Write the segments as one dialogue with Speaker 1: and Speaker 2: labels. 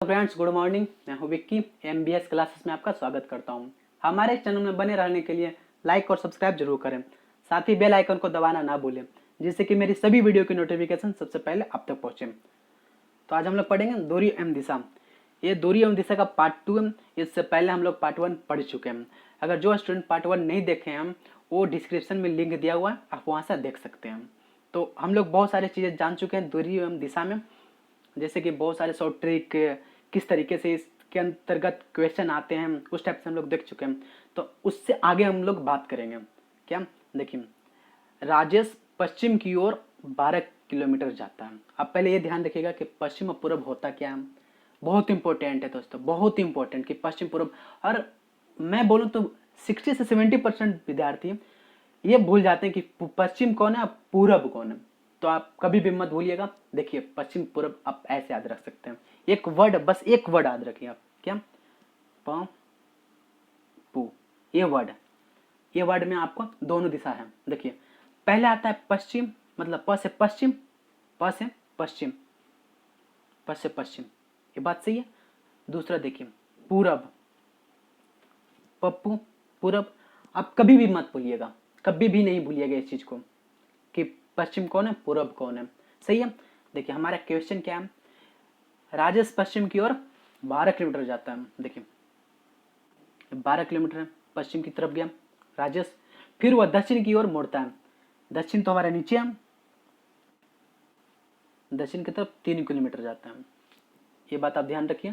Speaker 1: Friends, good morning. मैं हूं Vicky. MBS classes में आपका स्वागत करता हूं। हमारे चैनल में बने रहने के लिए लाइक और सब्सक्राइब जरूर करें। साथ ही बेल आइकन को दबाना ना भूलें, जिससे कि मेरी सभी वीडियो की नोटिफिकेशन सबसे पहले आप तक पहुंचे। तो आज हम लोग पढ़ेंगे दूरी एवं दिशा। ये दूरी एवं दिशा का पार्ट 2 है। इससे पहले हम लोग पार्ट 1 पढ़ चुके हैं। अगर जो स्टूडेंट पार्ट 1 नहीं देखे हैं, वो डिस्क्रिप्शन में लिंक दिया हुआ है, आप वहाँ से देख सकते हैं। तो हम लोग बहुत सारी चीज़ें जान चुके हैं दूरी एवं दिशा में, जैसे कि बहुत सारे शॉर्ट ट्रिक, किस तरीके से इसके अंतर्गत क्वेश्चन आते हैं, उस टाइप से हम लोग देख चुके हैं। तो उससे आगे हम लोग बात करेंगे। क्या देखिए, राजेश पश्चिम की ओर 12 किलोमीटर जाता है। अब पहले ये ध्यान रखिएगा कि पश्चिम और पूर्व होता क्या है। बहुत इंपॉर्टेंट है दोस्तों, बहुत इंपॉर्टेंट कि पश्चिम पूर्व। और मैं बोलूँ तो 60 से 70% विद्यार्थी ये भूल जाते हैं कि पश्चिम कौन है, पूरब कौन है। तो आप कभी भी मत भूलिएगा। देखिए, पश्चिम पूर्व आप ऐसे याद रख सकते हैं। एक वर्ड, बस एक वर्ड याद रखिए आप। क्या? प पू। ये वर्ड में आपको दोनों दिशा है। देखिए, पहले आता है पश्चिम, मतलब प से पश्चिम, प से पश्चिम, प से पश्चिम। ये बात सही है। दूसरा देखिए, पूरब, पप्पू, पूरब। आप कभी भी मत भूलिएगा, कभी भी नहीं भूलिएगा इस चीज को कि पश्चिम कौन है, पूरब कौन है। सही है। देखिए, हमारा क्वेश्चन क्या है। राजेश पश्चिम की ओर 12 किलोमीटर जाता है। देखिए, 12 किलोमीटर है, पश्चिम की तरफ गया राजेश। फिर वह दक्षिण की ओर मुड़ता है। दक्षिण तो हमारे नीचे है, दक्षिण की तरफ 3 किलोमीटर जाता है। ये बात आप ध्यान रखिए,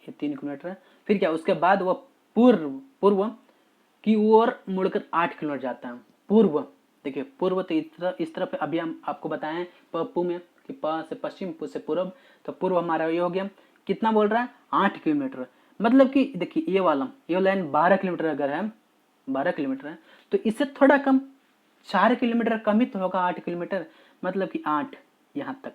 Speaker 1: ये 3 किलोमीटर है। फिर क्या, उसके बाद वह पूर्व की ओर मुड़कर 8 किलोमीटर जाता है। पूर्व, देखिए पूर्व तो इस तरफ अभी हम आपको बताएं पप्पू में कि प से पश्चिम, पू से पूर्व। तो पूर्व हमारा ये हो गया। कितना बोल रहा है? 8 किलोमीटर। मतलब कि देखिए, ये लाइन 12 किलोमीटर अगर है, 12 किलोमीटर है, तो इससे थोड़ा कम, 4 किलोमीटर कम ही तो होगा 8 किलोमीटर। मतलब कि 8 यहाँ तक,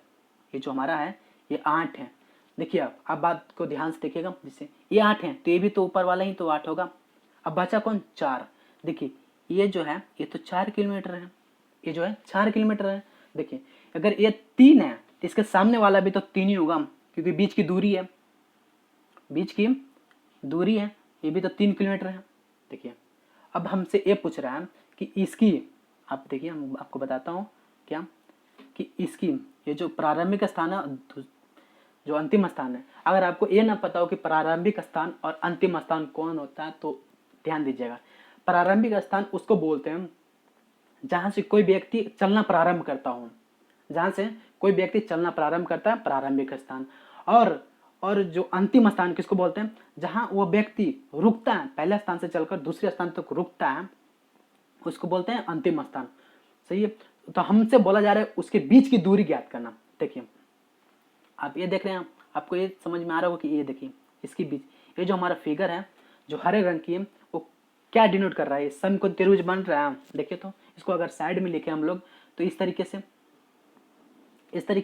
Speaker 1: ये जो हमारा है ये 8 है। देखिए, आप बात को ध्यान से देखिएगा। जैसे ये 8 है तो ये भी तो ऊपर वाला ही तो 8 होगा। अब बचा कौन? 4। देखिए, ये जो है ये तो 4 किलोमीटर है, ये जो है 4 किलोमीटर है। देखिए, अगर ये 3 है तो इसके सामने वाला भी तो 3 ही होगा, क्योंकि बीच की दूरी है, बीच की दूरी है, ये भी तो 3 किलोमीटर है। देखिए, अब हमसे ये पूछ रहा है कि इसकी, आप देखिए हम आपको बताता हूँ क्या, कि इसकी ये जो प्रारंभिक स्थान है, जो अंतिम स्थान है, अगर आपको ये ना पता हो कि प्रारंभिक स्थान और अंतिम स्थान कौन होता है, तो ध्यान दीजिएगा। प्रारंभिक स्थान उसको बोलते हैं जहां से कोई व्यक्ति चलना प्रारंभ करता हो, जहां से कोई व्यक्ति चलना प्रारंभ करता है, प्रारंभिक स्थान। और जो अंतिम स्थान किसको बोलते हैं? जहां वो व्यक्ति रुकता है, पहले स्थान से चलकर दूसरे स्थान तक रुकता है, उसको बोलते हैं अंतिम स्थान। सही है। तो हमसे बोला जा रहा है उसके बीच की दूरी ज्ञात करना। देखिए, आप ये देख रहे हैं, आपको ये समझ में आ रहा होगा कि ये देखिए, इसके बीच ये जो हमारा फिगर है, जो हरे रंग की है, वो क्या डिनोट कर रहा है? सम को त्रिभुज बन रहा है। देखिए, तो इसको अगर साइड में लिखे हम लोग तो इस तरीके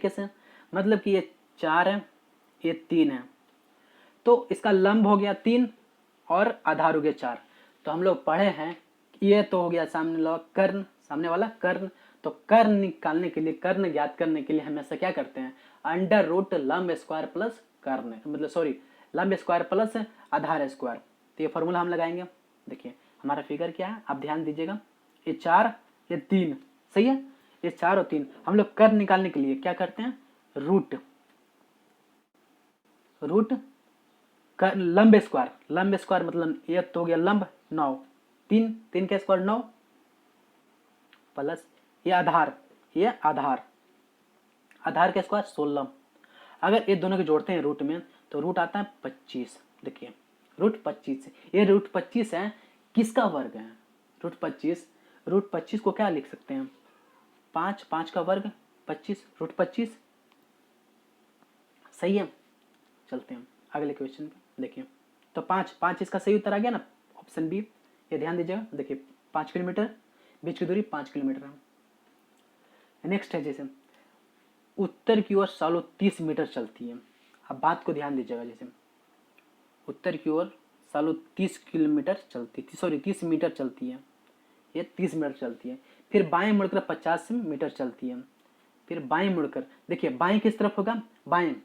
Speaker 1: से, मतलब कि ये 4 है, ये 3 है, तो इसका लंब हो गया 3 और आधार हो गया 4। तो हम लोग पढ़े हैं, ये तो हो गया सामने वाला कर्ण। तो कर्ण निकालने के लिए, कर्ण ज्ञात करने के लिए हमेशा क्या करते हैं? अंडर रूट लंब स्क्वायर प्लस कर्ण, मतलब सॉरी, लंब स्क्वायर प्लस आधार स्क्वायर। तो ये फॉर्मूला हम लगाएंगे। देखिए, हमारा फिगर क्या है, आप ध्यान दीजिएगा। ये 4, ये 3, सही है। ये 4 और 3 हम लोग कर्ण निकालने के लिए क्या करते हैं? रूट लंब स्क्वायर मतलब ये तो हो गया लंब 9, 3 का स्क्वायर 9, प्लस ये आधार का स्क्वायर 16। अगर ये दोनों के जोड़ते हैं रूट में तो रूट आता है 25। देखिए, रूट 25, ये रूट 25 है, किसका वर्ग है? रूट 25 को क्या लिख सकते हैं? 5 का वर्ग 25, रूट 25। सही है। चलते हैं अगले क्वेश्चन पे। देखिए, तो 5 इसका सही उत्तर आ गया ना, ऑप्शन बी। ये ध्यान दीजिएगा। देखिए, 5 किलोमीटर, बीच की दूरी 5 किलोमीटर है। नेक्स्ट है, जैसे उत्तर की ओर सालों 30 मीटर चलती है। अब बात को ध्यान दीजिएगा। जैसे उत्तर की ओर सालों 30 मीटर चलती है, ये 30 मीटर चलती है। फिर बाएं मुड़कर 50 मीटर चलती है। फिर बाएं मुड़कर, देखिए बाएं किस तरफ होगा? बाएं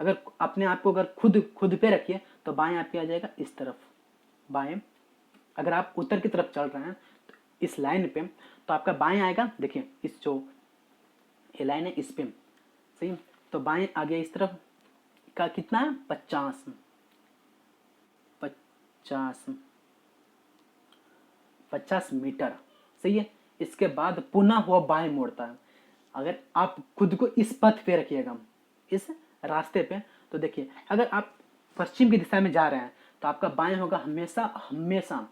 Speaker 1: अगर अपने आप को अगर खुद पे रखिए तो बाएं आपके आ जाएगा इस तरफ, बाएं। अगर आप उत्तर की तरफ चल रहे हैं तो इस लाइन पे, तो आपका बाएं आएगा, देखिए इस जो ये लाइन है इस पे, सही। तो बाएं आ गया इस तरफ का कितना है 50 50 मीटर, सही है। इसके बाद पुनः हुआ बाएं मोड़ता है। अगर आप खुद को इस पथ पे रखिएगा, इस रास्ते पे, तो देखिए अगर आप पश्चिम की दिशा में जा रहे हैं तो आपका बाएं होगा हमेशा हमेशा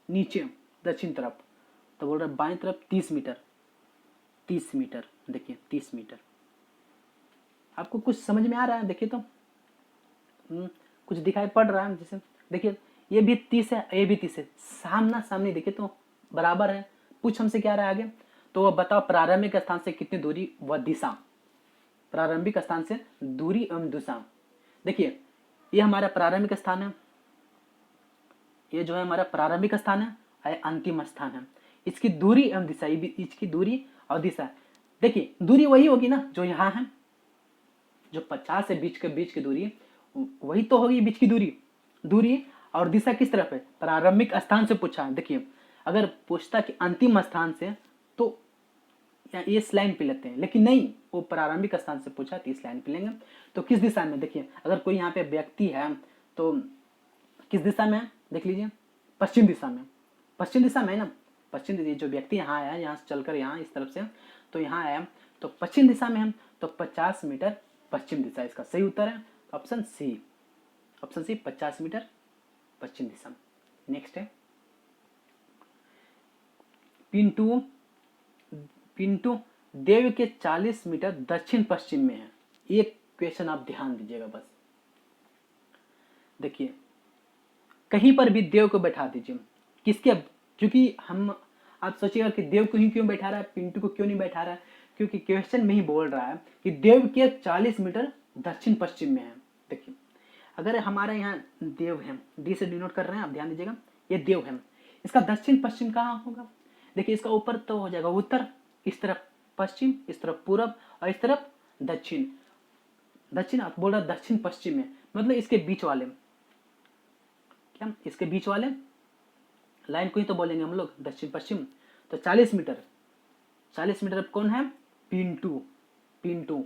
Speaker 1: नीचे दक्षिण तरफ। तो बोल रहे बाएं तरफ 30 मीटर, 30 मीटर, देखिए 30 मीटर। आपको कुछ समझ में आ रहा है? देखिए तो कुछ दिखाई पड़ रहा है जैसे, देखिए ये भी 30 है, ये भी 30 है, सामना सामने देखिए तो बराबर है। पूछ हमसे क्या रहा है आगे, तो वह बताओ प्रारंभिक स्थान से कितनी दूरी व दिशा, प्रारंभिक स्थान से दूरी एवं दिशा। देखिए ये हमारा प्रारंभिक स्थान है, ये जो है हमारा प्रारंभिक स्थान है, अंतिम स्थान है। इसकी दूरी एवं दिशा, इसकी दूरी और दिशा, देखिए दूरी वही होगी ना जो यहाँ है, जो 50 से बीच की दूरी वही तो होगी बीच की दूरी। और दिशा किस तरफ है, प्रारंभिक स्थान से पूछा है। देखिए अगर पूछता कि अंतिम स्थान से तो ये इस लाइन पे लेते हैं, लेकिन नहीं, वो प्रारंभिक स्थान से पूछा तो इस लाइन पे लेंगे। तो किस दिशा में, देखिए अगर कोई यहाँ पे व्यक्ति है तो किस दिशा में है, देख लीजिए पश्चिम दिशा में, पश्चिम दिशा में है ना, पश्चिम दिशा। जो व्यक्ति यहाँ आया, यहाँ से चलकर यहाँ इस तरफ से तो यहाँ आया तो पश्चिम दिशा में हम, तो 50 मीटर पश्चिम दिशा इसका सही उत्तर है। Option C, option C 50 meter पश्चिम दिशा में। नेक्स्ट है पिंटू देव के 40 मीटर दक्षिण पश्चिम में है। एक क्वेश्चन आप ध्यान दीजिएगा बस, देखिए कहीं पर भी देव को बैठा दीजिए, किसके, क्योंकि हम, आप सोचिएगा कि देव को ही क्यों बैठा रहा है, पिंटू को क्यों नहीं बैठा रहा है, क्योंकि क्वेश्चन में ही बोल रहा है कि देव के 40 मीटर दक्षिण पश्चिम में है। देखिए अगर हमारे यहाँ देव है, डी से डिनोट कर रहे हैं, आप ध्यान दीजिएगा, ये देव है, इसका दक्षिण पश्चिम कहाँ होगा, देखिए इसका ऊपर तो हो जाएगा उत्तर, इस तरफ पश्चिम, इस तरफ पूरब और इस तरफ दक्षिण। दक्षिण आप बोल रहा दक्षिण पश्चिम में, मतलब इसके बीच वाले, क्या इसके बीच वाले लाइन को ही तो बोलेंगे हम लोग दक्षिण पश्चिम। तो 40 मीटर, 40 मीटर कौन है, पिंटू,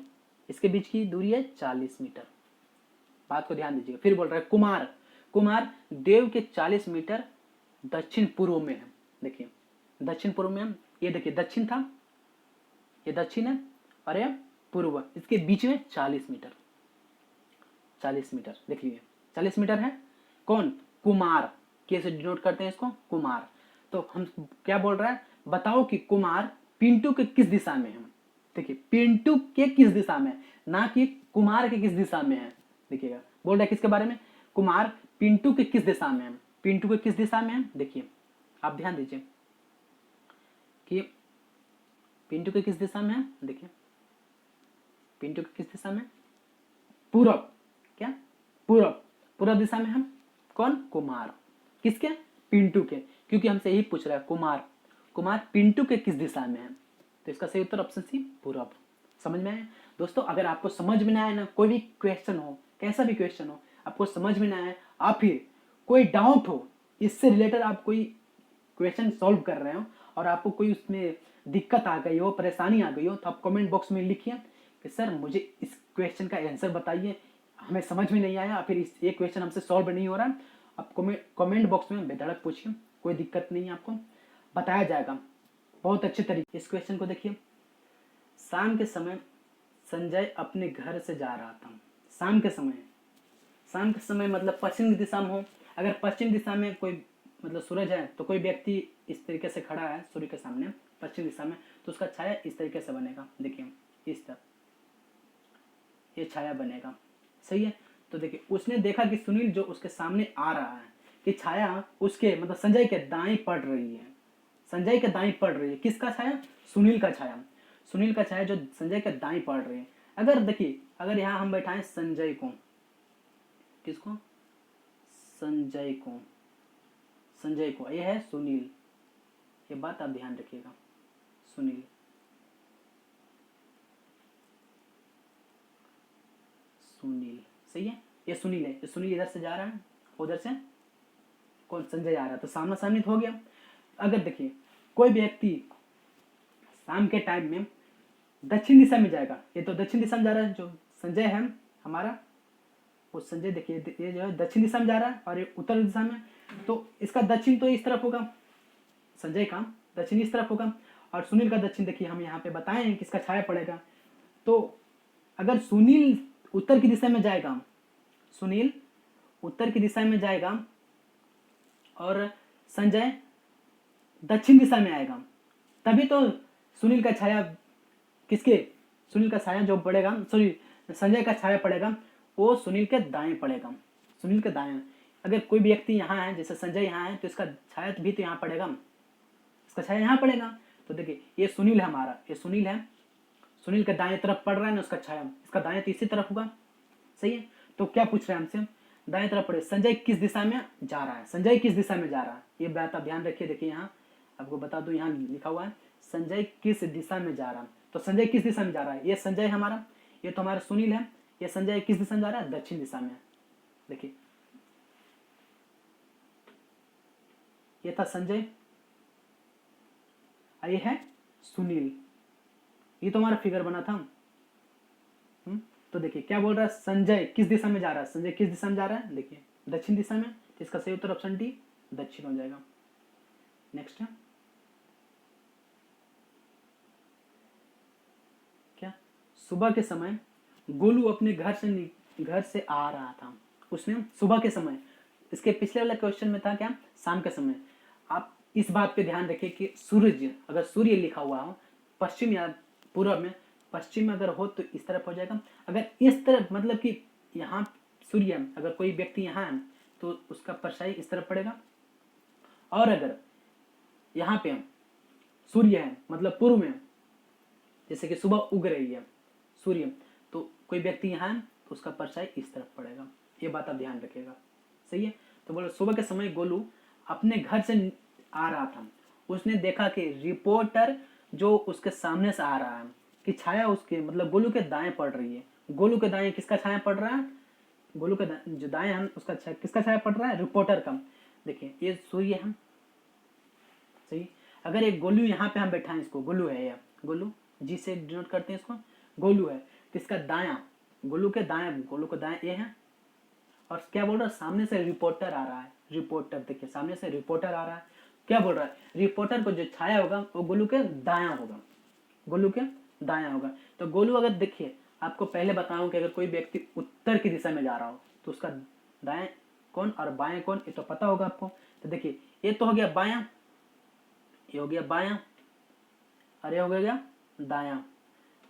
Speaker 1: इसके बीच की दूरी है 40 मीटर। बात को ध्यान दीजिएगा। फिर बोल रहा है कुमार देव के 40 मीटर दक्षिण पूर्व में है। देखिए दक्षिण पूर्व में, ये देखिए दक्षिण था, ये दक्षिण है और ये पूर्व, इसके बीच में 40 मीटर, 40 मीटर देख लीजिए 40 मीटर है। कौन, कुमार, कैसे डिनोट करते हैं इसको, कुमार। तो हम क्या बोल रहा है, बताओ कि कुमार पिंटू के किस दिशा में है। देखिए पिंटू के किस दिशा में, ना कि कुमार के किस दिशा में है। देखिएगा बोल रहा है किसके बारे में, कुमार पिंटू के किस दिशा में है, पिंटू के किस दिशा में है। देखिए आप ध्यान दीजिए कि पिंटू के किस दिशा में है, देखिए पिंटू के किस दिशा में, पूरब, क्या पूरब दिशा में हम, कौन, कुमार, किसके, पिंटू के, क्योंकि हमसे यही पूछ रहा है कुमार पिंटू के किस दिशा में है। तो इसका सही उत्तर ऑप्शन सी पूरब। समझ में आया दोस्तों? अगर आपको समझ में ना आए ना, कोई भी क्वेश्चन हो, कैसा भी क्वेश्चन हो, आपको समझ में ना आए, आप फिर कोई डाउट हो, इससे रिलेटेड आप कोई क्वेश्चन सॉल्व कर रहे हो और आपको कोई उसमें दिक्कत आ गई हो, परेशानी आ गई हो, तो आप कमेंट बॉक्स में लिखिए कि सर मुझे इस क्वेश्चन का आंसर बताइए, हमें समझ में नहीं आया, फिर इस ये क्वेश्चन हमसे सॉल्व नहीं हो रहा। आप कमेंट बॉक्स में बेधड़क पूछिए, कोई दिक्कत नहीं है, आपको बताया जाएगा बहुत अच्छे तरीके। इस क्वेश्चन को देखिए, शाम के समय संजय अपने घर से जा रहा था। शाम के समय मतलब पश्चिम दिशा में हो। अगर पश्चिम दिशा में कोई मतलब सूरज है तो कोई व्यक्ति इस तरीके से खड़ा है सूर्य के सामने पश्चिम दिशा में, तो उसका छाया इस तरीके से बनेगा। देखिए इस तरह ये छाया बनेगा, सही है। तो देखिए उसने देखा कि सुनील जो उसके सामने आ रहा है कि छाया उसके मतलब संजय के दाएं पड़ रही है, संजय के दाएं पड़ रही है। किसका छाया, सुनील का छाया, सुनील का छाया जो संजय के दाएं पड़ रही है। अगर देखिए अगर यहाँ हम बैठाएं संजय को, किसको, संजय को, ये है सुनील, ये बात आप ध्यान रखिएगा, सुनील, सही है। ये सुनील है, ये सुनील इधर से जा रहा है, उधर से कौन, संजय आ रहा है, तो सामना सामनी हो गया। अगर देखिए कोई व्यक्ति शाम के टाइम में दक्षिण दिशा में जाएगा, ये तो दक्षिण दिशा में जा रहा है, जो संजय है हमारा, वो संजय देखिए ये जो है दक्षिण दिशा में जा रहा है और ये उत्तर दिशा में, तो इसका दक्षिण तो इस तरफ होगा, संजय का दक्षिण इस तरफ होगा, और सुनील का दक्षिण देखिए हम यहाँ पे बताए हैं किसका छाया पड़ेगा। तो अगर सुनील उत्तर की दिशा में जाएगा, सुनील उत्तर की दिशा में जाएगा और संजय दक्षिण दिशा में आएगा, तभी तो सुनील का छाया किसके, सुनील का छाया जो पड़ेगा, सॉरी संजय का छाया पड़ेगा वो सुनील के दाएं पड़ेगा, सुनील के दाएं। अगर कोई व्यक्ति यहाँ है, जैसे संजय यहाँ है, तो इसका छाया भी तो यहाँ पड़ेगा, इसका छाया यहाँ पड़ेगा। तो देखिए ये सुनील है हमारा, ये सुनील है, सुनील के दाएं तरफ पड़ रहा है ना उसका छाया, इसका दाएं तो इसी तरफ होगा, सही है। तो क्या पूछ रहे हैं हमसे, दाएं तरफ पड़े, संजय किस दिशा में जा रहा है, संजय किस दिशा में जा रहा है, ये बात आप ध्यान रखिए। देखिए यहाँ आपको बता दूं, यहाँ लिखा हुआ है संजय किस दिशा में जा रहा है, तो संजय किस दिशा में जा रहा है, ये संजय हमारा, ये तो हमारा सुनील है, ये संजय किस दिशा में जा रहा है, दक्षिण दिशा में। देखिए ये था संजय, ये है सुनील, ये तो हमारा फिगर बना था। तो देखिए क्या बोल रहा है, संजय किस दिशा में जा रहा है, संजय किस दिशा में जा रहा है, देखिए दक्षिण दिशा में, तो इसका सही उत्तर ऑप्शन डी दक्षिण हो जाएगा। नेक्स्ट है क्या, सुबह के समय गोलू अपने घर से आ रहा था, उसने सुबह के समय, इसके पिछले वाले क्वेश्चन में था क्या, शाम के समय। आप इस बात पे ध्यान रखिए कि सूर्य, अगर सूर्य लिखा हुआ हो पश्चिम या पूर्व में, पश्चिम में अगर हो तो इस तरफ हो जाएगा, अगर इस तरफ मतलब कि यहाँ सूर्य, अगर कोई व्यक्ति यहाँ है तो उसका परछाई इस तरफ पड़ेगा, और अगर यहाँ पे सूर्य है मतलब पूर्व में, जैसे कि सुबह उग रही है सूर्य, तो कोई व्यक्ति यहाँ है तो उसका परछाई इस तरफ पड़ेगा, ये बात आप ध्यान रखिएगा, सही है। तो बोलो सुबह के समय गोलू अपने घर से आ रहा था, उसने देखा कि रिपोर्टर जो उसके सामने से आ रहा है कि छाया उसके मतलब गोलू के दाएं पड़ रही है, गोलू के दाएं किसका छाया पड़ रहा है, गोलू के जो दाएं है उसका किसका छाया पड़ रहा है, रिपोर्टर का। देखिए ये सूर्य है, सही। अगर एक गोलू यहाँ पे हम बैठा है, इसको गोलू है, या गोलू जी से डिनोट करते हैं इसको, गोलू है, तो इसका दायां, गोलू के दाएं ये है, और क्या बोल रहा है, सामने से रिपोर्टर आ रहा है, रिपोर्टर देखिए सामने से रिपोर्टर आ रहा है, क्या बोल रहा है, रिपोर्टर को जो छाया होगा वो गोलू के दायां होगा, गोलू के दायां होगा। तो गोलू अगर देखिए आपको पहले बताऊं कि अगर कोई व्यक्ति उत्तर की दिशा में जा रहा हो तो उसका दाएं कौन और बाएं कौन, ये तो पता होगा आपको। तो देखिए ये तो हो गया बायां, ये हो गया बायां, अरे हो गया दायां,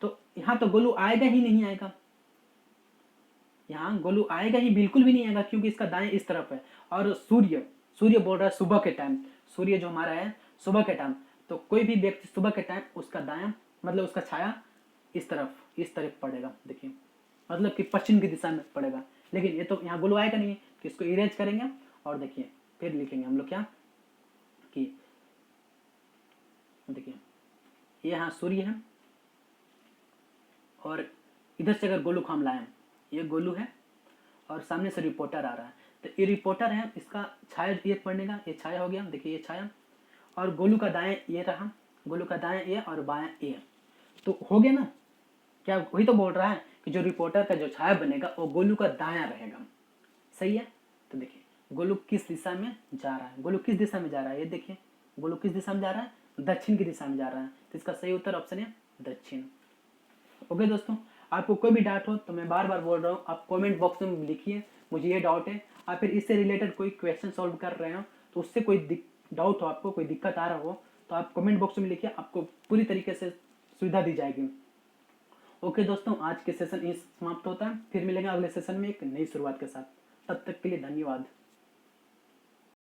Speaker 1: तो यहाँ तो गोलू आएगा ही नहीं आएगा, यहाँ गोलू आएगा ही बिल्कुल भी नहीं आएगा, क्योंकि इसका दाएं इस तरफ है, और सूर्य बोल रहा है सुबह के टाइम, सूर्य जो हमारा है सुबह के टाइम, तो कोई भी व्यक्ति सुबह के टाइम उसका दायां मतलब उसका छाया इस तरफ पड़ेगा, देखिए मतलब कि पश्चिम की दिशा में पड़ेगा। लेकिन ये तो यहाँ गोलू आएगा नहीं, कि इसको इरेज करेंगे और देखिए फिर लिखेंगे हम लोग क्या कि देखिए ये यहाँ सूर्य है, और इधर से अगर गोलू को हम लाएं, ये गोलू है और सामने से रिपोर्टर आ रहा है, तो ये रिपोर्टर है, इसका छाया ये पड़ने का, ये छाया हो गया, देखिए ये छाया, और गोलू का दाएं ये रहा, गोलू का दाएं ये और बाएं ये, तो हो गया ना। क्या वही तो बोल रहा है कि जो रिपोर्टर का जो छाया बनेगा वो गोलू का दायां रहेगा, सही है। तो देखिए गोलू किस दिशा में जा रहा है, गोलू किस दिशा में जा रहा है, ये देखिए गोलू किस दिशा में जा रहा है, दक्षिण की दिशा में जा रहा है, तो इसका सही उत्तर ऑप्शन है दक्षिण। ओके दोस्तों, आपको कोई भी डाउट हो तो मैं बार बार बोल रहा हूँ, आप कमेंट बॉक्स में लिखिए मुझे ये डाउट है, आप फिर इससे रिलेटेड कोई क्वेश्चन सॉल्व कर रहे हो तो उससे कोई डाउट हो, आपको कोई दिक्कत आ रहा हो तो आप कमेंट बॉक्स में लिखिए, आपको पूरी तरीके से सुविधा दी जाएगी। ओके दोस्तों, आज के सेशन समाप्त होता है, फिर मिलेंगे अगले सेशन में एक नई शुरुआत के साथ, तब तक के लिए धन्यवाद।